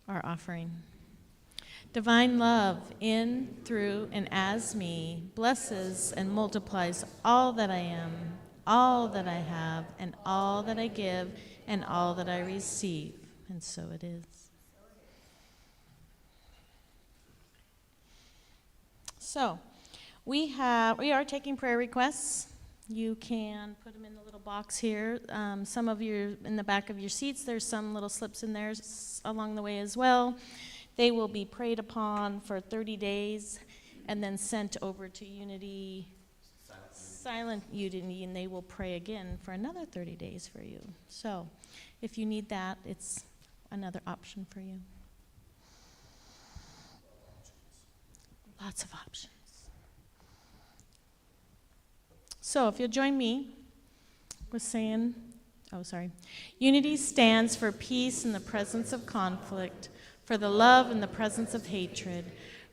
our offering. Divine love in, through, and as me blesses and multiplies all that I am, all that I have, and all that I give, and all that I receive. And so it is. So, we are taking prayer requests. You can put them in the little box here. Some of you, in the back of your seats, there's some little slips in there along the way as well. They will be prayed upon for 30 days and then sent over to Unity silent unity, and they will pray again for another 30 days for you. So if you need that, it's another option for you. Lots of options. So if you'll join me with saying, unity stands for peace in the presence of conflict, for the love in the presence of hatred,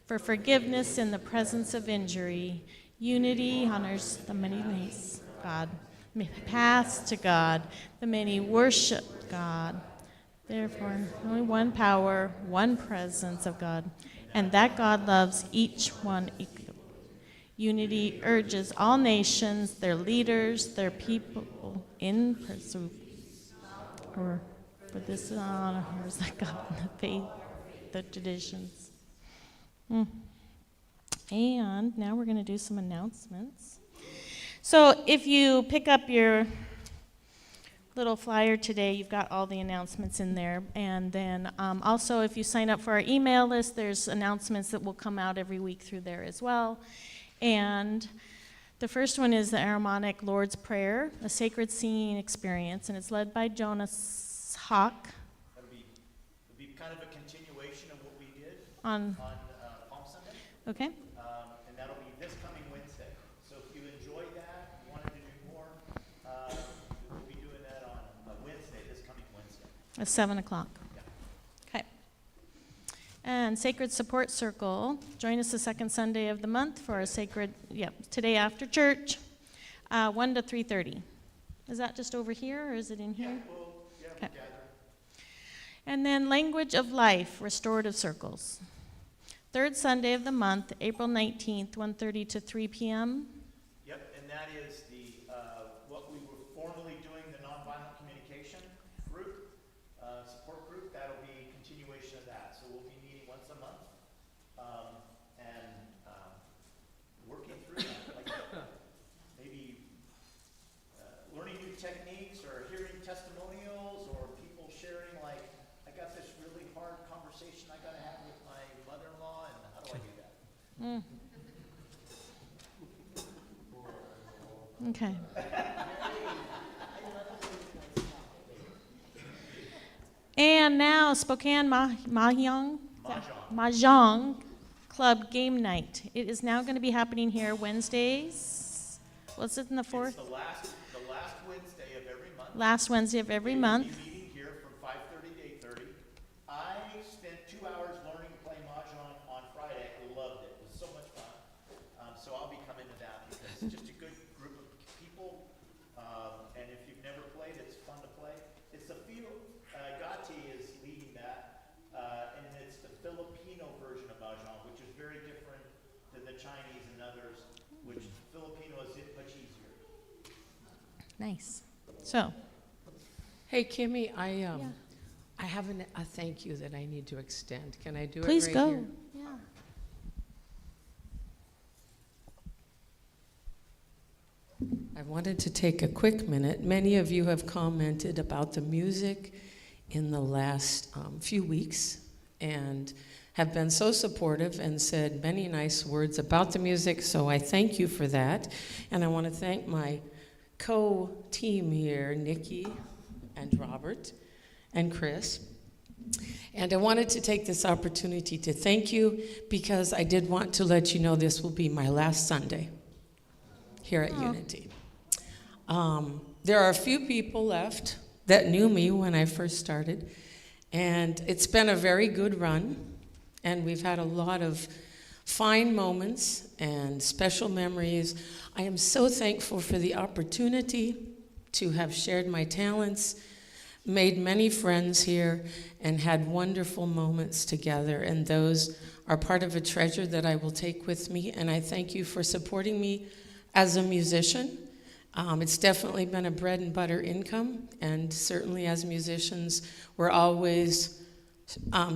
for forgiveness in the presence of injury. Unity honors the many ways God, paths to God, the many worship God. Therefore, only one power, one presence of God, and that God loves each one equally. Unity urges all nations, their leaders, their people in pursuit, or for this honor, that God, the faith, the traditions. And now we're going to do some announcements. So if you pick up your little flyer today, you've got all the announcements in there. And then also if you sign up for our email list, there's announcements that will come out every week through there as well. And the first one is the Aramonic Lord's Prayer, a sacred singing experience, and it's led by Jonas Hawk. It'll be kind of a continuation of what we did On Palm Sunday. Okay. And that'll be this coming Wednesday. So if you enjoyed that, you wanted to do more, we'll be doing that on Wednesday, this coming Wednesday. At 7 o'clock. Yeah. Okay. And Sacred Support Circle, join us the second Sunday of the month for our sacred, today after church, 1 to 3:30. Is that just over here, or is it in here? We'll gather. And then Language of Life, Restorative Circles. Third Sunday of the month, April 19th, 1:30 to 3 p.m. Yep, and that is the what we were formerly doing, the nonviolent communication group, support group. That'll be a continuation of that. So we'll be meeting once a month and working through that, like maybe learning new techniques or hearing testimonials or people sharing, like, I got this really hard conversation I got to have with my mother-in-law, and how do I do that? Okay. And now Spokane Mahjong Club Game Night. It is now going to be happening here Wednesdays. What's it in the fourth? It's the last Wednesday of every month. Last Wednesday of every month. We'll be meeting here from 5:30 to 8:30. I spent 2 hours learning to play Mahjong on Friday. I loved it. It was so much fun. So I'll be coming to that because it's just a good group of people. And if you've never played, it's fun to play. It's the Gati is leading that. And it's the Filipino version of Mahjong, which is very different than the Chinese and others, which Filipino is much easier. Nice. So, Hey, Kimmy, I have a thank you that I need to extend. Can I do please it right go. here? Yeah. I wanted to take a quick minute. Many of you have commented about the music in the last few weeks and have been so supportive and said many nice words about the music, so I thank you for that. And I want to thank my co-team here, Nikki and Robert and Chris. And I wanted to take this opportunity to thank you because I did want to let you know this will be my last Sunday here at Unity. There are a few people left that knew me when I first started, and it's been a very good run, and we've had a lot of fine moments and special memories. I am so thankful for the opportunity to have shared my talents, made many friends here, and had wonderful moments together, and those are part of a treasure that I will take with me, and I thank you for supporting me as a musician. It's definitely been a bread and butter income, and certainly as musicians, we're always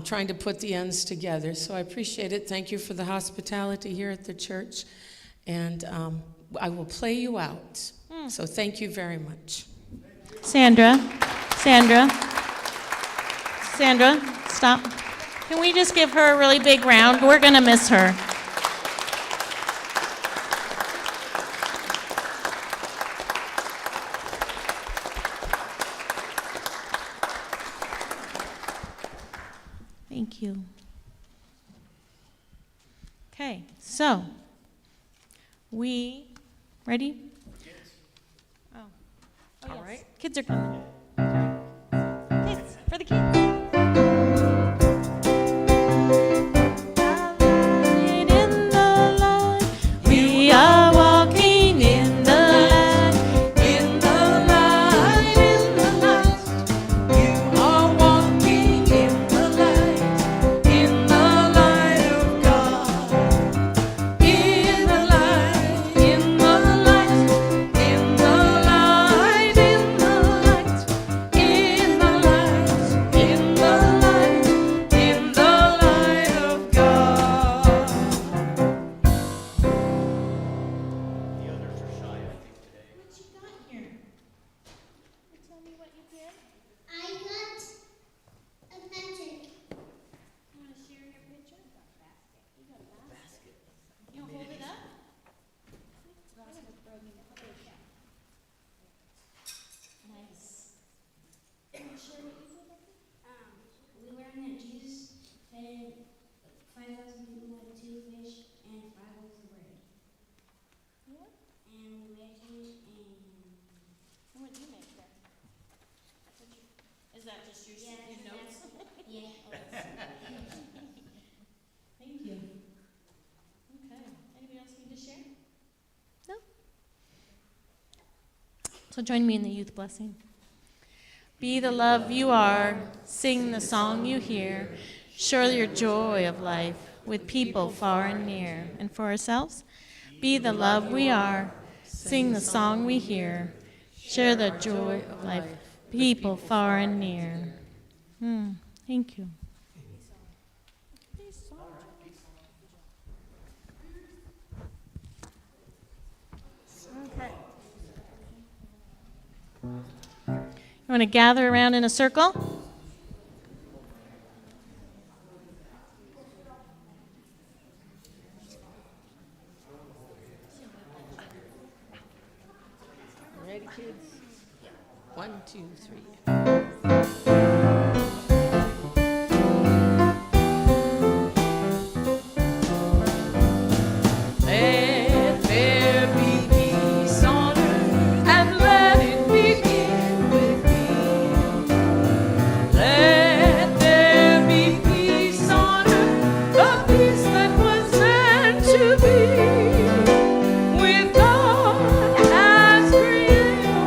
trying to put the ends together. So I appreciate it. Thank you for the hospitality here at the church, and I will play you out. So thank you very much. Sandra, stop. Can we just give her a really big round? We're going to miss her. Thank you. Okay, so we ready? Oh, All yes. right. Kids are coming. Kids, for the kids. Light in the light, we are walking in the light, in the light, in the light. You are walking in the light of God. In the light, in the light, in the light, in the light, in the light, in the light, in the light of God. The others are shy, I think, today. What you got here? Tell me what you did. I got a magic. You want to share your picture? You got a basket. You want to hold it up? Nice. Can you share what you did? We learned that Jesus fed 5,000 people with 2 fish and 5 loaves of bread. Yeah. And we actually, And what did you make there? Is that just your notes? yeah. Thank you. Okay. Anybody else need to share? No. So join me in the youth blessing. Be the love you are, sing the song you hear, share your joy of life with people far and near. And for ourselves, be the love we are, sing the song we hear, share the joy of life, people far and near. Thank you. Okay. You want to gather around in a circle? Ready, kids? 1, 2, 3. Let there be peace on earth, and let it begin with me. Let there be peace on earth, the peace that was meant to be. With God as creator,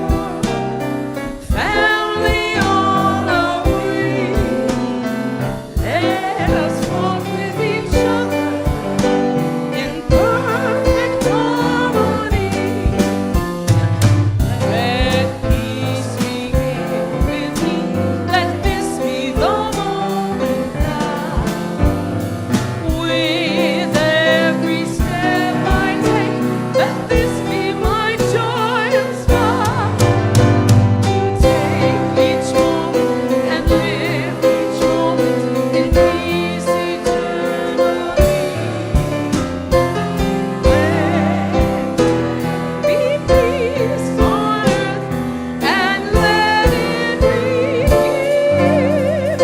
family all agree. Let us walk with each other in perfect harmony. Let peace begin with me. Let this be the moment now. With every step I take, let this be my joyous vow. To take each moment and live each moment in peace eternally. Let be peace on earth, and let it begin with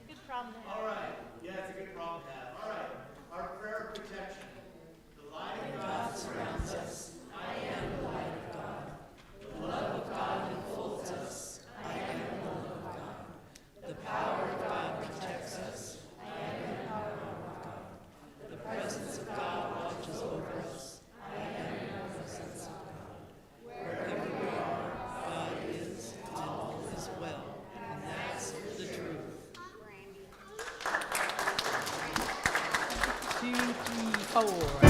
Good problem to have. All right. Yeah, it's a good problem to have. All right. Our prayer of protection. The light of God surrounds us. I am the light of God. The love of God enfolds us. I am the love of God. The power of God protects us. I am the power of God. The presence of God watches over us. I am the presence of God. Wherever we are, God is, all is well. And that's the truth. 2, 3, 4.